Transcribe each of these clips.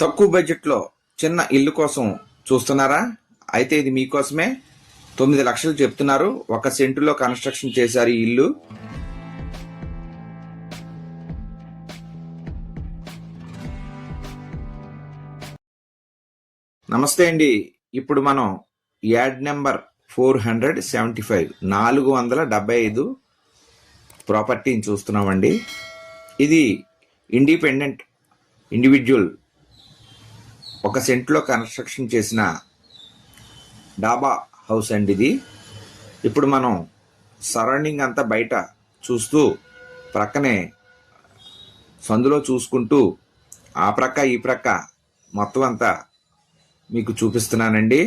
తక్కువ బడ్జెట్లో చిన్న ఇల్లు కోసం చూస్తున్నారా? అయితే ఇది మీకోసమే. 9 లక్షలు చెప్తున్నారు. 1 సెంటులో కన్స్ట్రక్షన్ చేశారు ఈ ఇల్లు. నమస్తే అండి. ఇప్పుడు మనం యాడ్ నెంబర్ 475 475 ప్రాపర్టీని చూస్తున్నామండి. ఇది ఇండిపెండెంట్ ఇండివిజువల్ 1 సెంట్లో కన్స్ట్రక్షన్ చేసిన డాబా హౌస్ అండి ఇది. ఇప్పుడు మనం సరౌండింగ్ అంతా బయట చూస్తూ ప్రక్కనే సందులో చూసుకుంటూ ఆ ప్రక్క ఈ ప్రక్క మొత్తం అంతా మీకు చూపిస్తున్నానండి.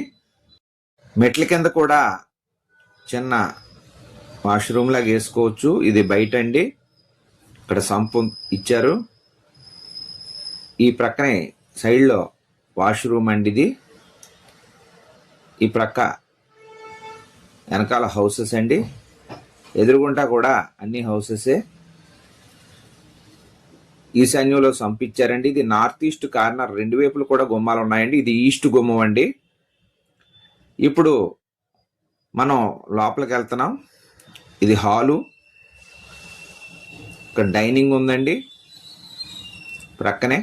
మెట్ల కింద కూడా చిన్న వాష్రూమ్ లాగా వేసుకోవచ్చు. ఇది బయట అండి. ఇక్కడ సంపు ఇచ్చారు. ఈ ప్రక్కనే సైడ్లో వాష్రూమ్ అండి ఇది. ఈ ప్రక్క వెనకాల హౌసెస్ అండి. ఎదురుగుంటా కూడా అన్ని హౌసెసే. ఈశాన్యంలో సంపిచ్చారండి. ఇది నార్త్ ఈస్ట్ కార్నర్, 2 వైపులు కూడా గుమ్మాలు ఉన్నాయండి. ఇది ఈస్ట్ గుమ్మం అండి. ఇప్పుడు మనం లోపలికి వెళ్తున్నాం. ఇది హాలు. ఇక్కడ డైనింగ్ ఉందండి ప్రక్కనే.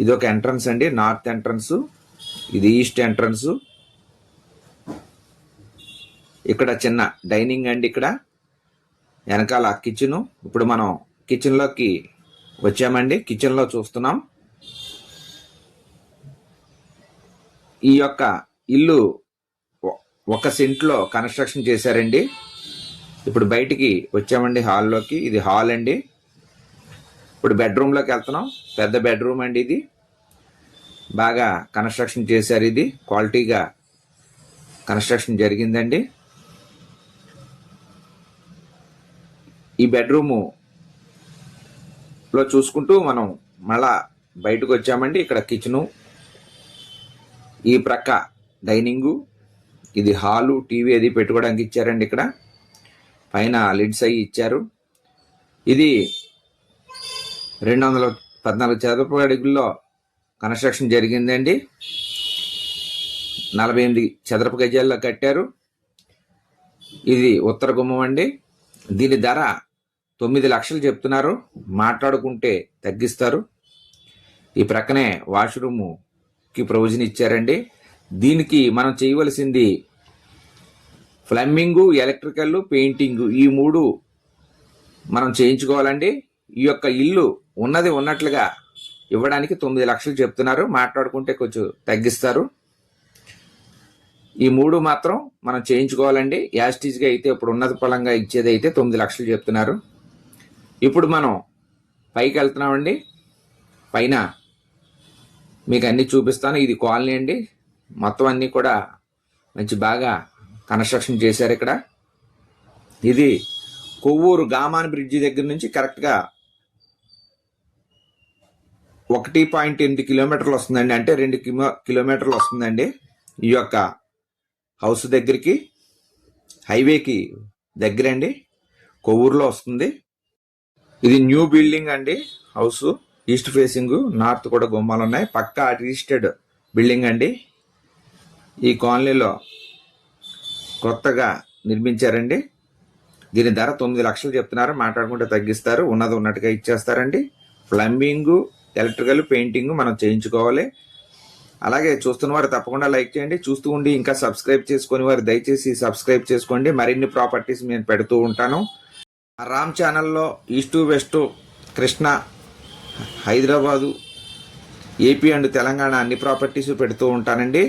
ఇది ఒక ఎంట్రన్స్ అండి, నార్త్ ఎంట్రన్స్. ఇది ఈస్ట్ ఎంట్రన్స్. ఇక్కడ చిన్న డైనింగ్ అండి. ఇక్కడ వెనకాల కిచెను. ఇప్పుడు మనం కిచెన్లోకి వచ్చామండి. కిచెన్లో చూస్తున్నాం. ఈ యొక్క ఇల్లు 1 సెంట్లో కన్స్ట్రక్షన్ చేశారండి. ఇప్పుడు బయటికి వచ్చామండి హాల్లోకి. ఇది హాల్ అండి. ఇప్పుడు బెడ్రూమ్లోకి వెళ్తున్నాం. పెద్ద బెడ్రూమ్ అండి ఇది. బాగా కన్స్ట్రక్షన్ చేశారు. ఇది క్వాలిటీగా కన్స్ట్రక్షన్ జరిగిందండి. ఈ బెడ్రూములో చూసుకుంటూ మనం మళ్ళా బయటకు వచ్చామండి. ఇక్కడ కిచెను, ఈ ప్రక్క డైనింగు, ఇది హాలు, టీవీ అది పెట్టుకోవడానికి ఇచ్చారండి. ఇక్కడ పైన లిడ్స్ అయ్యి ఇచ్చారు. ఇది 214 చదరపు అడుగుల్లో కన్స్ట్రక్షన్ జరిగిందండి. 48 చదరపు గజాల్లో కట్టారు. ఇది ఉత్తర గుమ్మం అండి. దీని ధర 9 లక్షలు చెప్తున్నారు. మాట్లాడుకుంటే తగ్గిస్తారు. ఈ ప్రక్కనే వాష్రూమ్కి ప్రొవిజన్ ఇచ్చారండి. దీనికి మనం చేయవలసింది ప్లంబింగు, ఎలక్ట్రికల్, పెయింటింగు, ఈ 3 మనం చేయించుకోవాలండి. ఈ యొక్క ఇల్లు ఉన్నది ఉన్నట్లుగా ఇవ్వడానికి 9 లక్షలు చెప్తున్నారు. మాట్లాడుకుంటే కొంచెం తగ్గిస్తారు. ఈ 3 మాత్రం మనం చేయించుకోవాలండి. యాస్టీజ్గా అయితే ఇప్పుడు ఉన్నత పలంగా ఇచ్చేది అయితే 9 లక్షలు చెప్తున్నారు. ఇప్పుడు మనం పైకి వెళ్తున్నామండి. పైన మీకు అన్ని చూపిస్తాను. ఇది కాలనీ అండి. మొత్తం అన్నీ కూడా మంచి బాగా కన్స్ట్రక్షన్ చేశారు ఇక్కడ. ఇది కొవ్వూరు గామాన్ బ్రిడ్జి దగ్గర నుంచి కరెక్ట్గా 1.8 కిలోమీటర్లు వస్తుందండి. అంటే 2 కిలోమీటర్లు వస్తుందండి ఈ యొక్క హౌస్ దగ్గరికి. హైవేకి దగ్గరండి, కొవ్వూరులో వస్తుంది. ఇది న్యూ బిల్డింగ్ అండి. హౌస్ ఈస్ట్ ఫేసింగ్, నార్త్ కూడా గుమ్మాలు ఉన్నాయి. పక్కా రిజిస్టర్డ్ బిల్డింగ్ అండి. ఈ కాలనీలో కొత్తగా నిర్మించారండి. దీని ధర 9 లక్షలు చెప్తున్నారు. మాట్లాడుకుంటే తగ్గిస్తారు. ఉన్నది ఉన్నట్టుగా ఇచ్చేస్తారండి. ప్లంబింగు, ఎలక్ట్రికల్, పెయింటింగ్ మనం చేయించుకోవాలి. అలాగే చూస్తున్న వారు తప్పకుండా లైక్ చేయండి. చూస్తూ ఉండి ఇంకా సబ్స్క్రైబ్ చేసుకుని వారు దయచేసి సబ్స్క్రైబ్ చేసుకోండి. మరిన్ని ప్రాపర్టీస్ నేను పెడుతూ ఉంటాను. రామ్ ఛానల్లో east west, Krishna, Hyderabad, AP and Telangana అన్ని ప్రాపర్టీస్ పెడుతూ ఉంటానండి.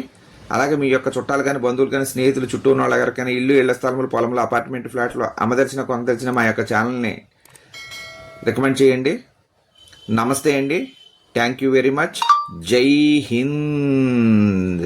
అలాగే మీ యొక్క చుట్టాలు కానీ, బంధువులు కానీ, స్నేహితులు, చుట్టూ ఉన్న వాళ్ళ ఎవరికైనా ఇల్లు, ఇళ్ల స్థలములు, పొలంలో, అపార్ట్మెంట్, ఫ్లాట్లు అమ్మదలిచిన, కొనదలిచిన మా యొక్క ఛానల్ని రికమెండ్ చేయండి. నమస్తే అండి. Thank you very much. జై హింద్.